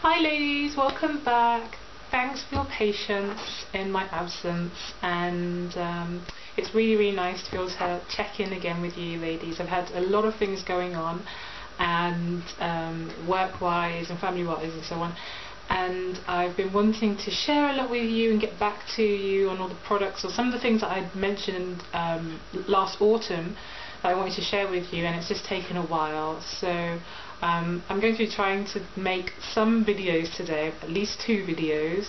Hi ladies, welcome back. Thanks for your patience in my absence, and it's really nice to be able to check in again with you ladies. I've had a lot of things going on, and work-wise and family-wise and so on, and I've been wanting to share a lot with you and get back to you on all the products or some of the things that I'd mentioned last autumn that I wanted to share with you, and it's just taken a while. So I'm going to be trying to make some videos today, at least 2 videos,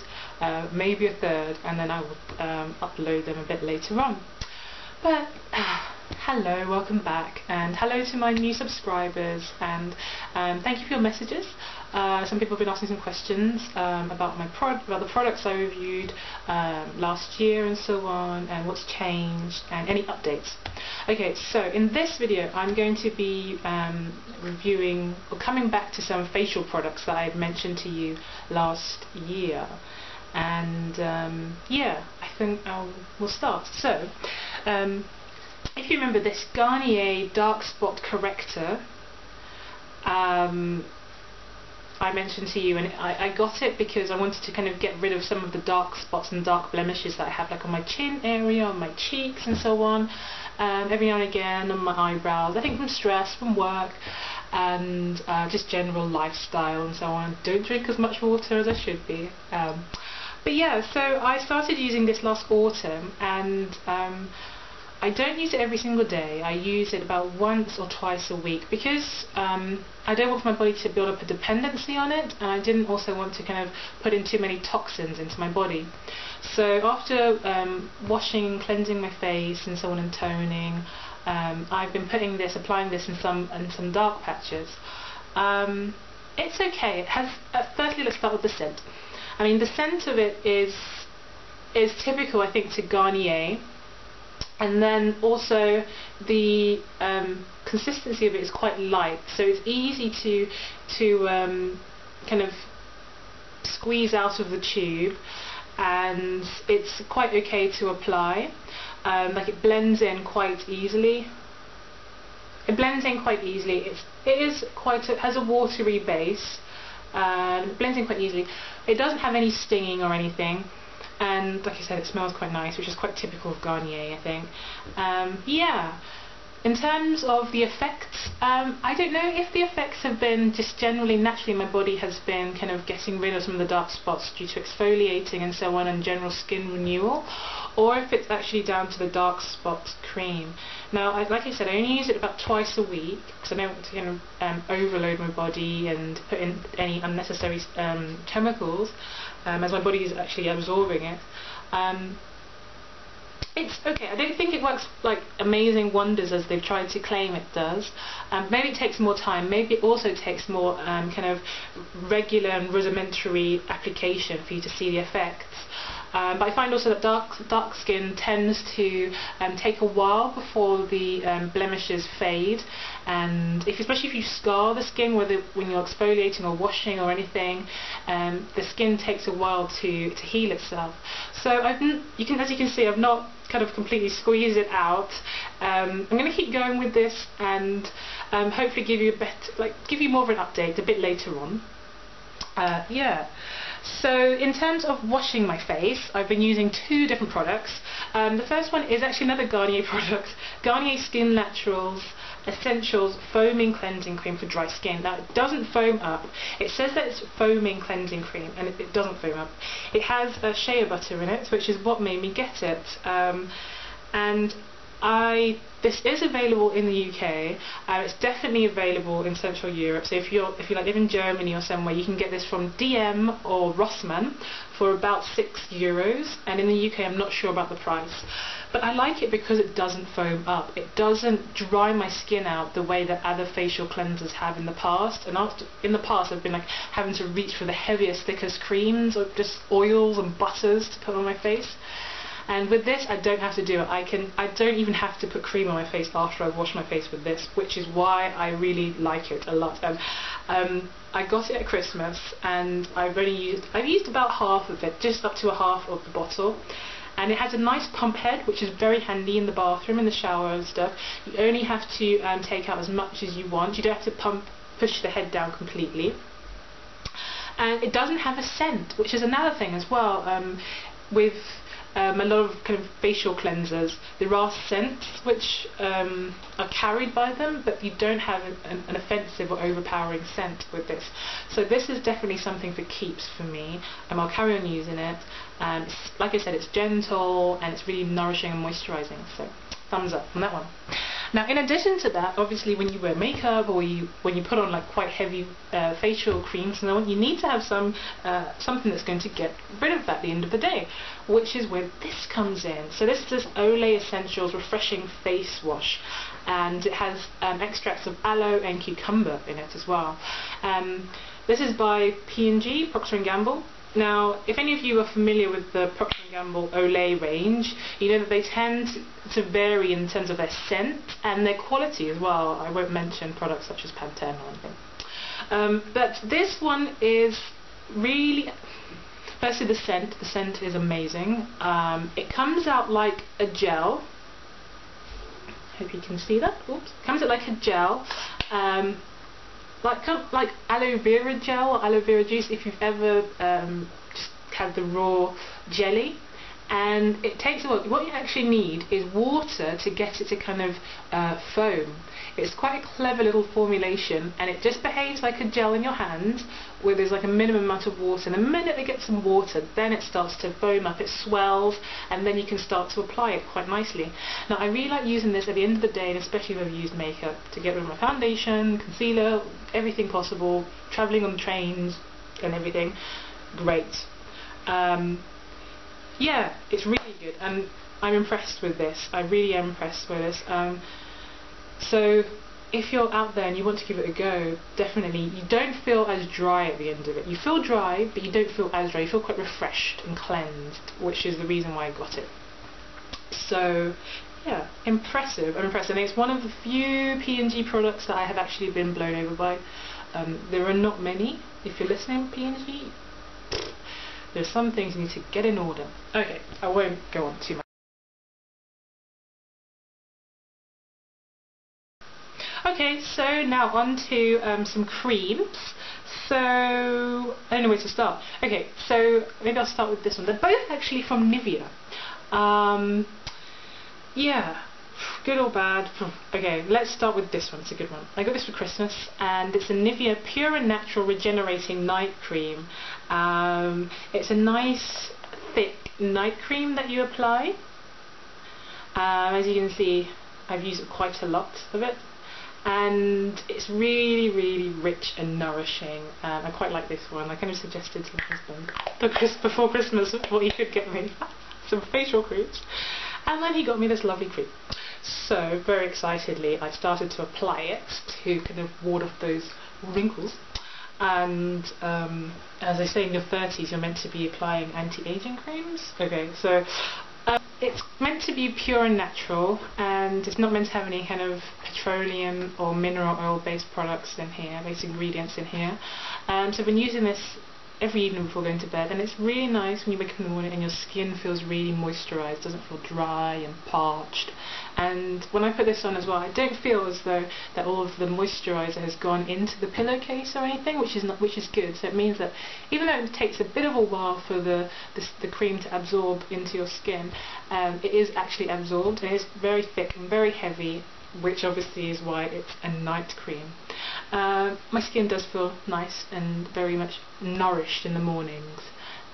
maybe a third, and then I will upload them a bit later on. But hello, welcome back, and hello to my new subscribers, and thank you for your messages. Some people have been asking some questions about the products I reviewed last year and so on, and what's changed and any updates. Okay, so in this video I'm going to be reviewing or coming back to some facial products that I had mentioned to you last year, and yeah, I think we'll start. So if you remember this Garnier Dark Spot Corrector, I mentioned to you, and I got it because I wanted to kind of get rid of some of the dark spots and dark blemishes that I have, like on my chin area, on my cheeks and so on, every now and again on my eyebrows, I think from stress, from work, and just general lifestyle and so on. Don't drink as much water as I should be. But yeah, so I started using this last autumn, and I don't use it every single day. I use it about once or twice a week because I don't want my body to build up a dependency on it, and I didn't also want to kind of put in too many toxins into my body. So after washing and cleansing my face and so on and toning, I've been applying this in some dark patches. It's okay. It has. Firstly, let's start with the scent. I mean, the scent of it is typical, I think, to Garnier. And then also the consistency of it is quite light, so it's easy to kind of squeeze out of the tube, and it's quite okay to apply. Like, it blends in quite easily. It blends in quite easily. It has a watery base. It blends in quite easily. It doesn't have any stinging or anything. And like I said, it smells quite nice, which is quite typical of Garnier, I think. Yeah, in terms of the effects, I don't know if the effects have been just generally, naturally my body has been kind of getting rid of some of the dark spots due to exfoliating and so on, and general skin renewal, or if it's actually down to the dark spots cream. Now, like I said, I only use it about twice a week because I don't want to kind of overload my body and put in any unnecessary chemicals, as my body is actually absorbing it. It's okay. I don't think it works like amazing wonders as they've tried to claim it does. Maybe it takes more time. Maybe it also takes more kind of regular and rudimentary application for you to see the effects. But I find also that dark skin tends to take a while before the blemishes fade, and especially if you scar the skin, whether when you're exfoliating or washing or anything, the skin takes a while to heal itself. So as you can see, I've not kind of completely squeezed it out. I'm going to keep going with this, and hopefully give you more of an update a bit later on. Yeah. So in terms of washing my face, I've been using 2 different products. The first one is actually another Garnier product, Garnier Skin Naturals Essentials Foaming Cleansing Cream for Dry Skin. Now, it doesn't foam up. It says that it's foaming cleansing cream, and it doesn't foam up. It has shea butter in it, which is what made me get it. And this is available in the UK. It's definitely available in Central Europe. So if you live in Germany or somewhere, you can get this from DM or Rossmann for about €6. And in the UK, I'm not sure about the price. But I like it because it doesn't foam up. It doesn't dry my skin out the way that other facial cleansers have in the past. And in the past, I've been like having to reach for the heaviest, thickest creams or just oils and butters to put on my face. And with this, I don't have to do it. I don't even have to put cream on my face after I've washed my face with this, which is why I really like it a lot. I got it at Christmas, and I've used about half of it, just up to a half of the bottle. And it has a nice pump head, which is very handy in the bathroom, in the shower and stuff. You only have to take out as much as you want. You don't have to push the head down completely. And it doesn't have a scent, which is another thing as well. With a lot of kind of facial cleansers, there are scents which are carried by them, but you don't have an offensive or overpowering scent with this. So this is definitely something for keeps for me, and I'll carry on using it. Like I said, it's gentle and it's really nourishing and moisturising, so thumbs up on that one. Now, in addition to that, obviously when you wear makeup or when you put on like quite heavy facial creams, you need to have something that's going to get rid of that at the end of the day, which is where this comes in. So this is Olay Essentials Refreshing Face Wash, and it has extracts of aloe and cucumber in it as well. This is by P&G, Procter & Gamble. Now, if any of you are familiar with the Procter & Gamble Olay range, you know that they tend to vary in terms of their scent and their quality as well. I won't mention products such as Pantene or anything. But this one is really... Firstly, the scent is amazing. It comes out like a gel. Hope you can see that. Oops. It comes out like a gel. Like aloe vera gel or aloe vera juice, if you've ever just had the raw jelly. And it takes a while. What you actually need is water to get it to kind of foam. It's quite a clever little formulation, and it just behaves like a gel in your hands where there's like a minimum amount of water, and the minute it gets some water, then it starts to foam up, it swells, and then you can start to apply it quite nicely. Now, I really like using this at the end of the day, and especially if I've used makeup, to get rid of my foundation, concealer, everything possible, travelling on trains and everything. Great. Yeah, it's really good, and I'm impressed with this. I really am impressed with this. So if you're out there and you want to give it a go, definitely, you don't feel as dry at the end of it. You feel dry, but you don't feel as dry. You feel quite refreshed and cleansed, which is the reason why I got it. So yeah, impressive. I'm impressed, and it's one of the few P&G products that I have actually been blown over by. There are not many. If you're listening, P&G, there's some things you need to get in order. Okay, I won't go on too much. Okay, so now on to some creams. So, I don't know where to start. Okay, so maybe I'll start with this one. They're both actually from Nivea. Yeah, good or bad? Okay, let's start with this one. It's a good one. I got this for Christmas, and it's a Nivea Pure and Natural Regenerating Night Cream. It's a nice, thick night cream that you apply. As you can see, I've used quite a lot of it. And it's really, really rich and nourishing. I quite like this one. I kind of suggested to my husband before Christmas what he could get me. Some facial creams. And then he got me this lovely cream. So, very excitedly, I started to apply it to kind of ward off those wrinkles. And as they say in your 30s, you're meant to be applying anti-aging creams. Okay, so it's meant to be pure and natural, and it's not meant to have any kind of petroleum or mineral oil based products in here, based ingredients in here. So I've been using this every evening before going to bed, and it's really nice when you wake up in the morning and your skin feels really moisturised, doesn't feel dry and parched. And when I put this on as well, I don't feel as though that all of the moisturiser has gone into the pillowcase or anything, which is good. So it means that even though it takes a bit of a while for the cream to absorb into your skin, it is actually absorbed, and it's very thick and very heavy, which obviously is why it's a night cream. My skin does feel nice and very much nourished in the mornings.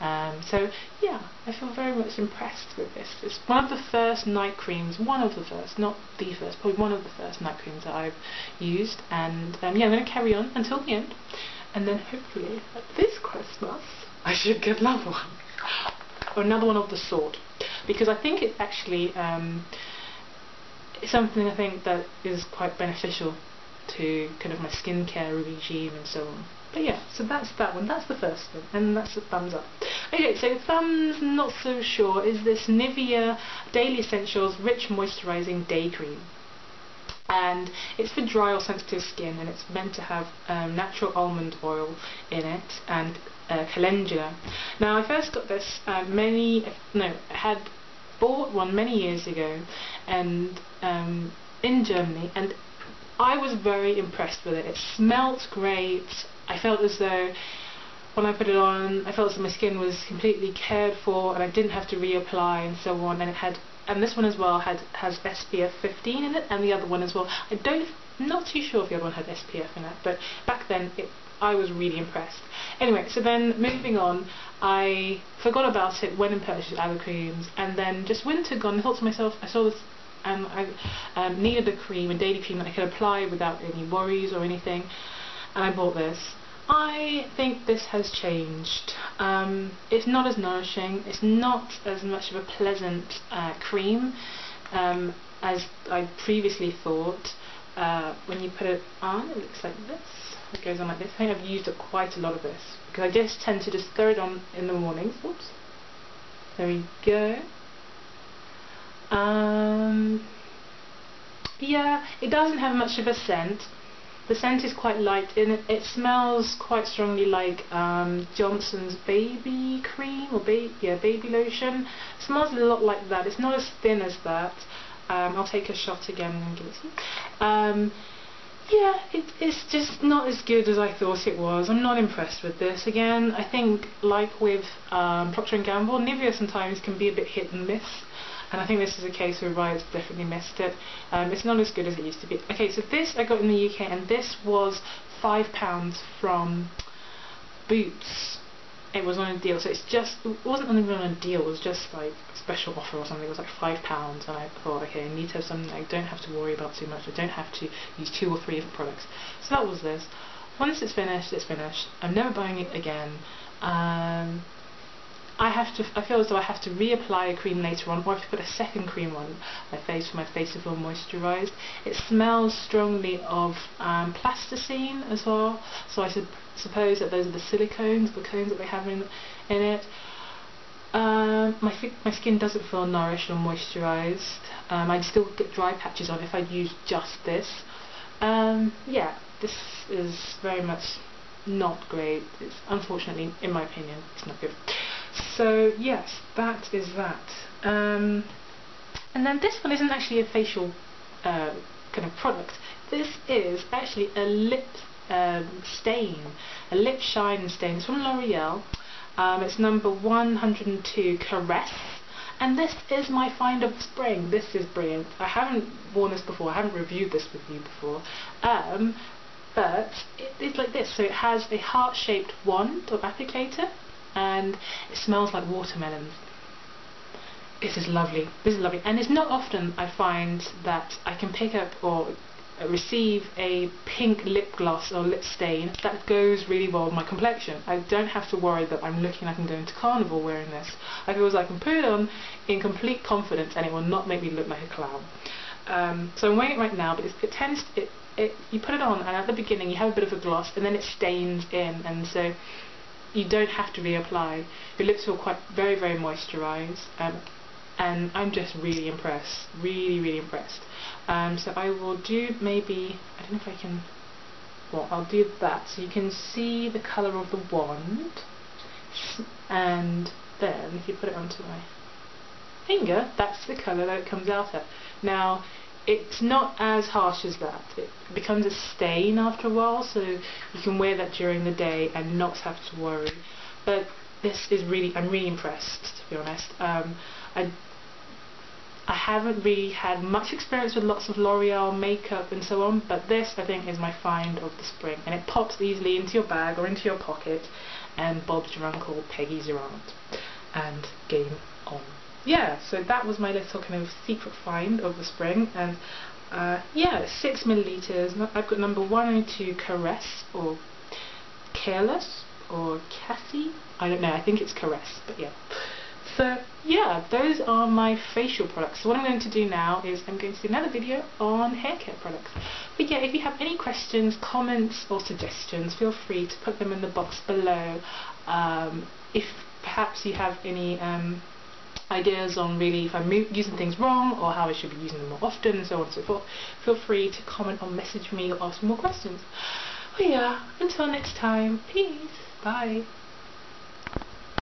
So yeah, I feel very much impressed with this. It's one of the first night creams, not the first, probably one of the first night creams that I've used. And yeah, I'm going to carry on until the end. And then hopefully at this Christmas I should get another one. Or another one of the sort. Because I think it's actually something I think that is quite beneficial to kind of my skincare regime and so on. But yeah, so that's that one. That's the first one, and that's a thumbs up. Okay, so thumbs not so sure is this Nivea Daily Essentials Rich Moisturising Day Cream. And it's for dry or sensitive skin, and it's meant to have natural almond oil in it and calendula. Now, I first got this I had bought one many years ago, and in Germany, and I was very impressed with it. It smelt great. I felt as though when I put it on, I felt as if my skin was completely cared for and I didn't have to reapply and so on. And this one as well has SPF 15 in it, and the other one as well. I'm not too sure if the other one had SPF in it, but back then I was really impressed. Anyway, so then moving on, I forgot about it, went and purchased other creams, and then just winter gone, I thought to myself, I saw this and I needed a cream, a daily cream that I could apply without any worries or anything, and I bought this. I think this has changed. It's not as nourishing, it's not as much of a pleasant cream as I previously thought. When you put it on, it looks like this. It goes on like this. I think I've used up quite a lot of this because I just tend to just throw it on in the mornings. Oops. There we go. Yeah, it doesn't have much of a scent. The scent is quite light and it smells quite strongly like Johnson's baby cream or baby lotion. It smells a lot like that. It's not as thin as that. I'll take a shot again and give it to you. Yeah, it's just not as good as I thought it was. I'm not impressed with this. Again, I think like with Procter & Gamble, Nivea sometimes can be a bit hit and miss. And I think this is a case where Riot's definitely missed it. It's not as good as it used to be. Okay, so this I got in the UK, and this was £5 from Boots. It was on a deal, so it wasn't even on a deal, it was just like a special offer or something. It was like £5, and I thought, okay, I need to have something I don't have to worry about too much. I don't have to use 2 or 3 different products. So that was this. Once it's finished, it's finished. I'm never buying it again. I feel as though I have to reapply a cream later on, or I have to put a second cream on my face for my face to feel moisturised. It smells strongly of plasticine as well, so I suppose that those are the silicones, the cones that they have in it. My skin doesn't feel nourished or moisturised. I'd still get dry patches on if I'd used just this. Yeah, this is very much not great. It's, unfortunately, in my opinion, it's not good. So yes, that is that. And then this one isn't actually a facial kind of product. This is actually a lip stain, a lip shine stain. It's from L'Oreal. It's number 102, Caresse. And this is my find of spring. This is brilliant. I haven't worn this before. I haven't reviewed this with you before. But it's like this. So it has a heart-shaped wand or applicator, and it smells like watermelons. This is lovely. This is lovely. And it's not often I find that I can pick up or receive a pink lip gloss or lip stain that goes really well with my complexion. I don't have to worry that I'm looking like I'm going to carnival wearing this. I feel as I can put it on in complete confidence and it will not make me look like a clown. So I'm wearing it right now, but you put it on and at the beginning you have a bit of a gloss and then it stains in, and so you don't have to reapply. Your lips feel very, very moisturised, and I'm just really impressed, really impressed. So I will do maybe, I don't know if I can, well, I'll do that so you can see the colour of the wand, and then if you put it onto my finger, that's the colour that it comes out at. Now, it's not as harsh as that. It becomes a stain after a while, so you can wear that during the day and not have to worry. But this is really, I'm really impressed, to be honest. I haven't really had much experience with lots of L'Oreal makeup and so on, but this I think is my find of the spring, and it pops easily into your bag or into your pocket, and Bob's your uncle, Peggy's your aunt, and game on. Yeah, so that was my little kind of secret find of the spring, and yeah, 6 millilitres. I've got number 102 Caresse, or Careless, or Cassie, I don't know, I think it's Caresse, but yeah. So yeah, those are my facial products. So what I'm going to do now is I'm going to do another video on hair care products. But yeah, if you have any questions, comments or suggestions, feel free to put them in the box below. If perhaps you have any ideas on really if I'm using things wrong or how I should be using them more often and so on and so forth, feel free to comment or message me or ask me more questions. Well yeah, until next time, peace, bye.